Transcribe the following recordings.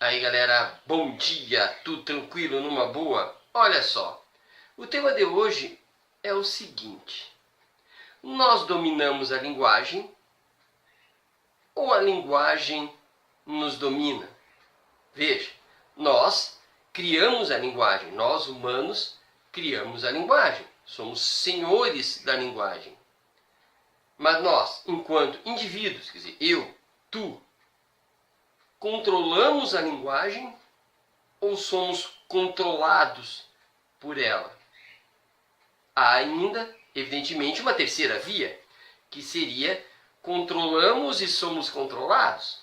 Aí galera, bom dia, tudo tranquilo, numa boa? Olha só, o tema de hoje é o seguinte: nós dominamos a linguagem ou a linguagem nos domina? Veja, nós criamos a linguagem, nós humanos criamos a linguagem, somos senhores da linguagem. Mas nós, enquanto indivíduos, quer dizer, eu, tu, controlamos a linguagem ou somos controlados por ela? Há ainda, evidentemente, uma terceira via, que seria controlamos e somos controlados.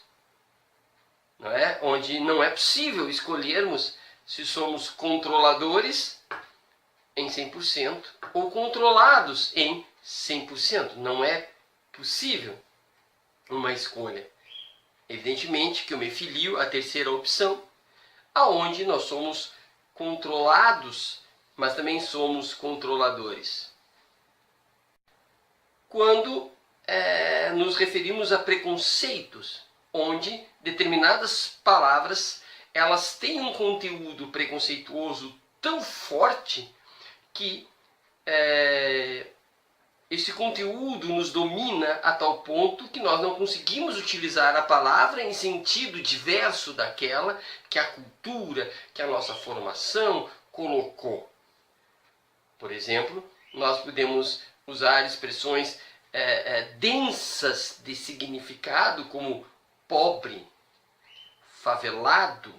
Não é? Onde não é possível escolhermos se somos controladores em 100% ou controlados em 100%. Não é possível uma escolha. Evidentemente que eu me filio à terceira opção, aonde nós somos controlados, mas também somos controladores. Quando nos referimos a preconceitos, onde determinadas palavras elas têm um conteúdo preconceituoso tão forte que esse conteúdo nos domina a tal ponto que nós não conseguimos utilizar a palavra em sentido diverso daquela que a cultura, que a nossa formação colocou. Por exemplo, nós podemos usar expressões densas de significado como pobre, favelado,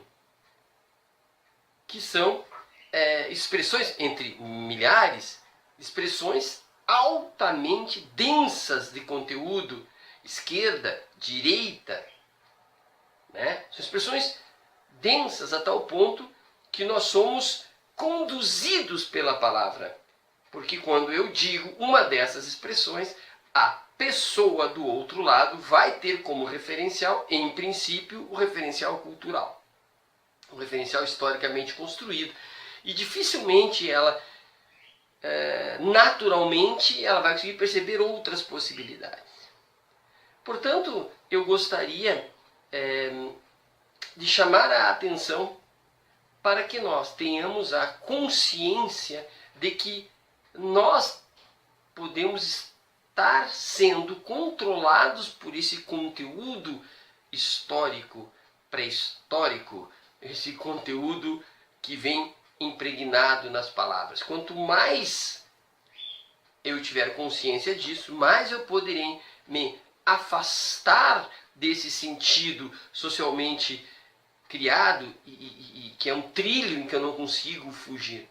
que são expressões, entre milhares, expressões altamente densas de conteúdo, esquerda, direita, né? São expressões densas a tal ponto que nós somos conduzidos pela palavra. Porque quando eu digo uma dessas expressões, a pessoa do outro lado vai ter como referencial, em princípio, o referencial cultural, o referencial historicamente construído. E dificilmente ela, naturalmente, ela vai conseguir perceber outras possibilidades. Portanto, eu gostaria de chamar a atenção para que nós tenhamos a consciência de que nós podemos estar sendo controlados por esse conteúdo histórico, pré-histórico, esse conteúdo que vem impregnado nas palavras. Quanto mais eu tiver consciência disso, mais eu poderei me afastar desse sentido socialmente criado e que é um trilho em que eu não consigo fugir.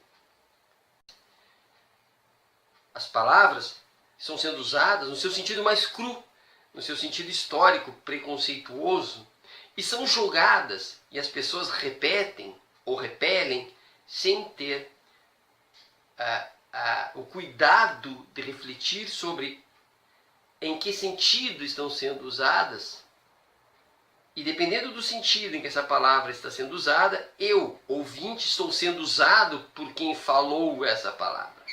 As palavras estão sendo usadas no seu sentido mais cru, no seu sentido histórico, preconceituoso, e são jogadas, e as pessoas repetem ou repelem sem ter o cuidado de refletir sobre em que sentido estão sendo usadas. E dependendo do sentido em que essa palavra está sendo usada, eu, ouvinte, estou sendo usado por quem falou essa palavra.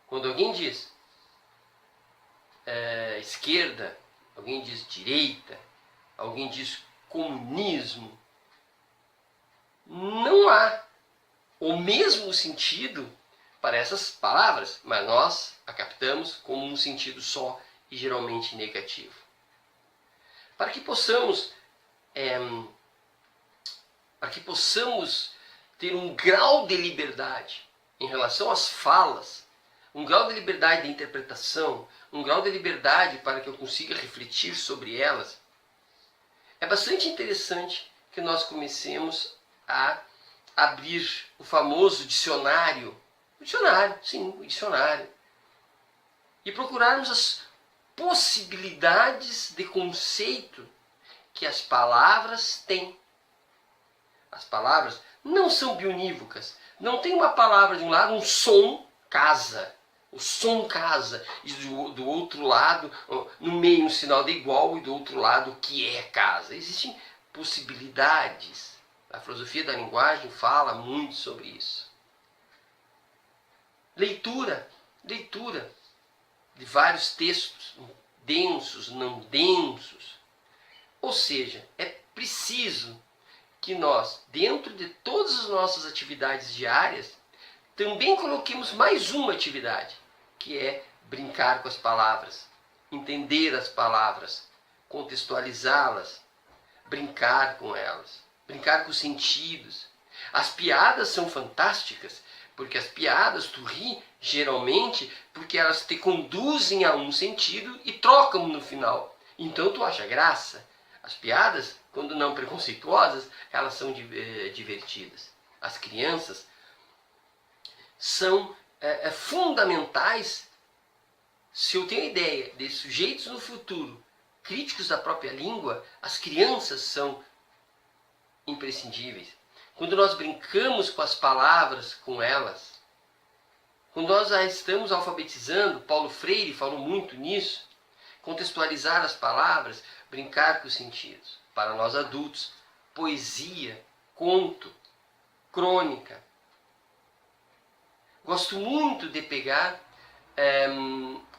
Quando alguém diz esquerda, alguém diz direita, alguém diz comunismo, não há o mesmo sentido para essas palavras, mas nós a captamos como um sentido só e geralmente negativo. Para que possamos ter um grau de liberdade em relação às falas, um grau de liberdade de interpretação, um grau de liberdade para que eu consiga refletir sobre elas, é bastante interessante que nós comecemos a abrir o famoso dicionário, o dicionário, e procurarmos as possibilidades de conceito que as palavras têm. As palavras não são bionívocas, não tem uma palavra de um lado, um som, casa. O som casa, e do outro lado, no meio um sinal de igual, e do outro lado o que é casa. Existem possibilidades. A filosofia da linguagem fala muito sobre isso. Leitura de vários textos, densos, não densos. Ou seja, é preciso que nós, dentro de todas as nossas atividades diárias, também coloquemos mais uma atividade, que é brincar com as palavras, entender as palavras, contextualizá-las, brincar com elas, brincar com os sentidos. As piadas são fantásticas, porque as piadas tu ri geralmente porque elas te conduzem a um sentido e trocam no final. Então tu acha graça. As piadas, quando não preconceituosas, elas são divertidas. As crianças são fundamentais. Se eu tenho a ideia de sujeitos no futuro críticos da própria língua, as crianças são imprescindíveis. Quando nós brincamos com as palavras, com elas, quando nós já estamos alfabetizando, Paulo Freire falou muito nisso, contextualizar as palavras, brincar com os sentidos. Para nós adultos, poesia, conto, crônica. Gosto muito de pegar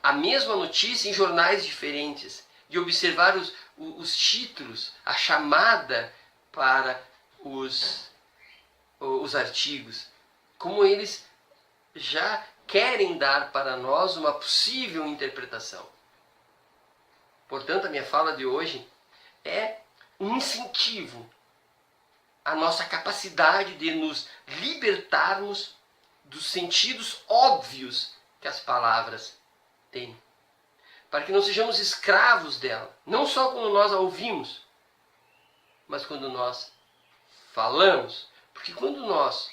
a mesma notícia em jornais diferentes, de observar os títulos, a chamada para os artigos, como eles já querem dar para nós uma possível interpretação. Portanto, a minha fala de hoje é um incentivo à nossa capacidade de nos libertarmos dos sentidos óbvios que as palavras têm, para que não sejamos escravos dela, não só quando nós a ouvimos, mas quando nós falamos. Porque quando nós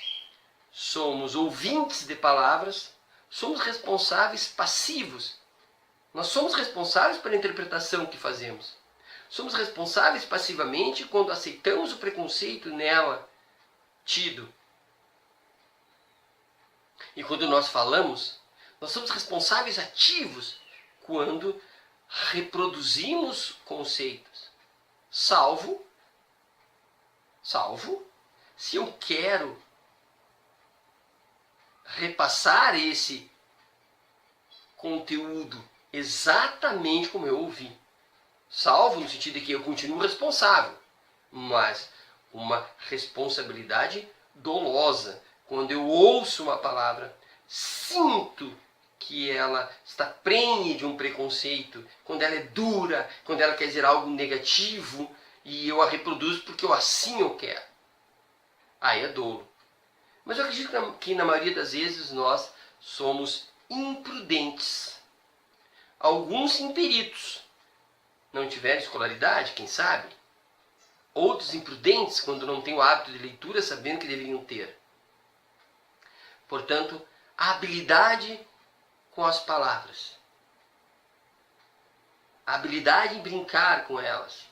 somos ouvintes de palavras, somos responsáveis passivos. Nós somos responsáveis pela interpretação que fazemos. Somos responsáveis passivamente quando aceitamos o preconceito nela tido. E quando nós falamos, nós somos responsáveis ativos quando reproduzimos conceitos. Salvo se eu quero repassar esse conteúdo exatamente como eu ouvi. Salvo no sentido de que eu continuo responsável, mas uma responsabilidade dolosa. Quando eu ouço uma palavra, sinto que ela está prenhe de um preconceito, quando ela é dura, quando ela quer dizer algo negativo, e eu a reproduzo porque assim eu quero. Aí é dolo. Mas eu acredito que na maioria das vezes nós somos imprudentes. Alguns imperitos, não tiveram escolaridade, quem sabe? Outros imprudentes quando não têm o hábito de leitura, sabendo que deveriam ter. Portanto, a habilidade com as palavras, a habilidade em brincar com elas,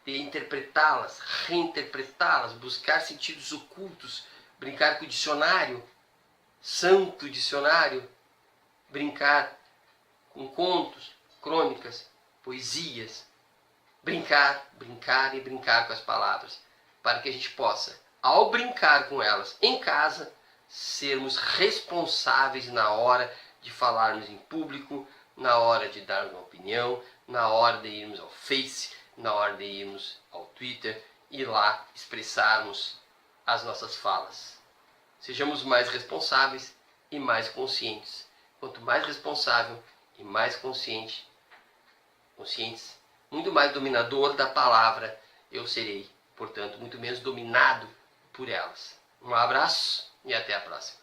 de interpretá-las, reinterpretá-las, buscar sentidos ocultos, brincar com o dicionário, santo dicionário, brincar com contos, crônicas, poesias, brincar e brincar com as palavras, para que a gente possa, ao brincar com elas em casa, sermos responsáveis na hora de falarmos em público, na hora de darmos uma opinião, na hora de irmos ao Face, na hora de irmos ao Twitter e lá expressarmos as nossas falas. Sejamos mais responsáveis e mais conscientes. Quanto mais responsável e mais conscientes, muito mais dominador da palavra eu serei. Portanto, muito menos dominado por elas. Um abraço e até a próxima.